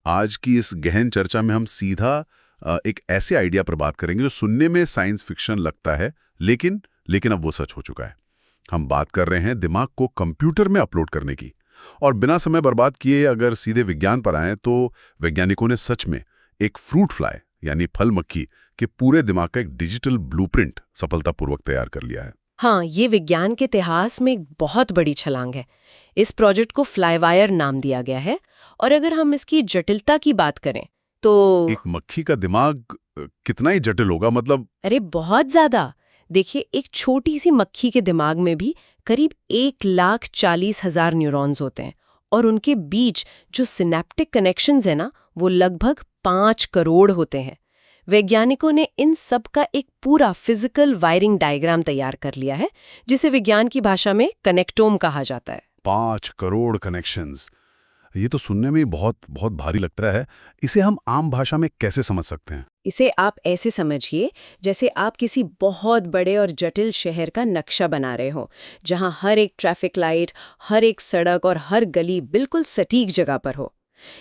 आज की इस गहन चर्चा में हम सीधा एक ऐसे आइडिया पर बात करेंगे जो सुनने में साइंस फिक्शन लगता है, लेकिन अब वो सच हो चुका है। हम बात कर रहे हैं दिमाग को कंप्यूटर में अपलोड करने की। और बिना समय बर्बाद किए अगर सीधे विज्ञान पर आएं तो वैज्ञानिकों ने सच में एक फ्रूट फ्लाई यानी फल मक्खी के पूरे दिमाग का एक डिजिटल ब्लूप्रिंट सफलतापूर्वक तैयार कर लिया है। हाँ, ये विज्ञान के इतिहास में एक बहुत बड़ी छलांग है। इस प्रोजेक्ट को फ्लाईवायर नाम दिया गया है और अगर हम इसकी जटिलता की बात करें तो एक मक्खी का दिमाग कितना ही जटिल होगा, मतलब अरे बहुत ज्यादा। देखिए, एक छोटी सी मक्खी के दिमाग में भी करीब 1,40,000 न्यूरॉन्स होते हैं और उनके बीच जो सिनेप्टिक कनेक्शंस है ना, वो लगभग 5 करोड़ होते हैं। वैज्ञानिकों ने इन सब का एक पूरा फिजिकल वायरिंग डायग्राम तैयार कर लिया है, जिसे विज्ञान की भाषा में कनेक्टोम कहा जाता है। 5 करोड़ कनेक्शंस, ये तो सुनने में ही बहुत बहुत भारी लगता है। इसे हम आम भाषा में कैसे समझ सकते हैं? इसे आप ऐसे समझिए जैसे आप किसी बहुत बड़े और जटिल शहर का नक्शा बना रहे हो, जहां हर एक ट्रैफिक लाइट, हर एक सड़क और हर गली बिल्कुल सटीक जगह पर हो।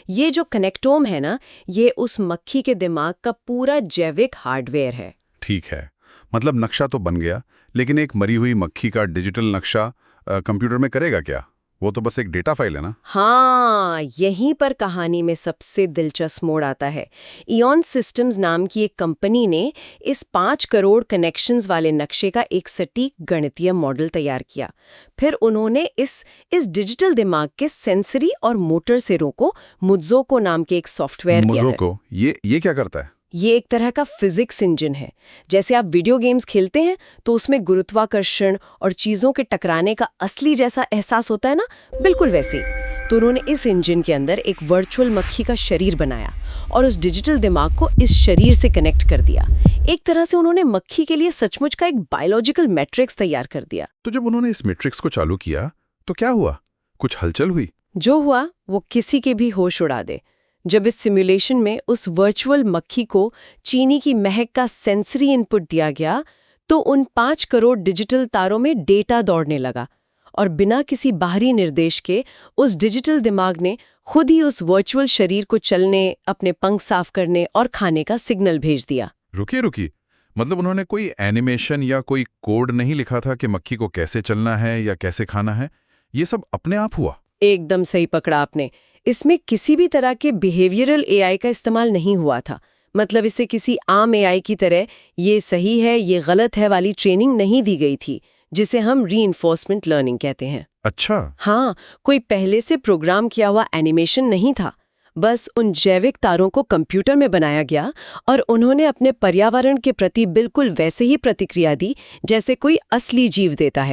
ये जो कनेक्टोम है ना, ये उस मक्खी के दिमाग का पूरा जैविक हार्डवेयर है। ठीक है, मतलब नक्शा तो बन गया, लेकिन एक मरी हुई मक्खी का डिजिटल नक्शा कंप्यूटर में करेगा क्या? वो तो बस एक डेटा फाइल है ना? हाँ, यहीं पर कहानी में सबसे दिलचस्प मोड़ आता है। इयॉन सिस्टम्स नाम की एक कंपनी ने इस 5 करोड़ कनेक्शंस वाले नक्शे का एक सटीक गणितीय मॉडल तैयार किया। फिर उन्होंने इस डिजिटल दिमाग के सेंसरी और मोटर सिरों को मुज़ोको नाम के एक सॉफ्टवेयर किया है। मुज़ोको, ये क्या करता है? ये एक तरह का फिजिक्स इंजन है। जैसे आप वीडियो गेम्स खेलते हैं तो उसमें गुरुत्वाकर्षण और चीजों के टकराने का असली जैसा एहसास होता है ना, बिल्कुल वैसे ही। तो उन्होंने इस इंजन के अंदर एक वर्चुअल मक्खी का शरीर बनाया और उस डिजिटल दिमाग को इस शरीर से कनेक्ट कर दिया। एक तरह से उन्होंने मक्खी के लिए सचमुच का एक बायोलॉजिकल मैट्रिक्स तैयार कर दिया। तो जब उन्होंने इस मैट्रिक्स को चालू किया तो क्या हुआ? कुछ हलचल हुई? जो हुआ वो किसी के भी होश उड़ा दे। जब इस सिमुलेशन में उस वर्चुअल मक्खी को चीनी की महक का सेंसरी इनपुट दिया गया तो उन 5 करोड़ डिजिटल तारों में डेटा दौड़ने लगा और बिना किसी बाहरी निर्देश के उस डिजिटल दिमाग ने खुद ही उस वर्चुअल शरीर को चलने, अपने पंख साफ करने और खाने का सिग्नल भेज दिया। रुकी, मतलब उन्होंने कोई एनिमेशन या कोई कोड नहीं लिखा था कि मक्खी को कैसे चलना है या कैसे खाना है? ये सब अपने आप हुआ? एकदम सही पकड़ा आपने। इसमें किसी भी तरह के बिहेवियरल एआई का इस्तेमाल नहीं हुआ था। मतलब इसे किसी आम एआई की तरह ये सही है, ये गलत है वाली ट्रेनिंग नहीं दी गई थी, जिसे हम रीइंफोर्समेंट लर्निंग कहते हैं। अच्छा। हाँ, कोई पहले से प्रोग्राम किया हुआ एनिमेशन नहीं था। बस उन जैविक तारों को कंप्यूटर में बनाया गया और उन्होंने अपने पर्यावरण के प्रति बिल्कुल वैसे ही प्रतिक्रिया दी जैसे कोई असली जीव देता है।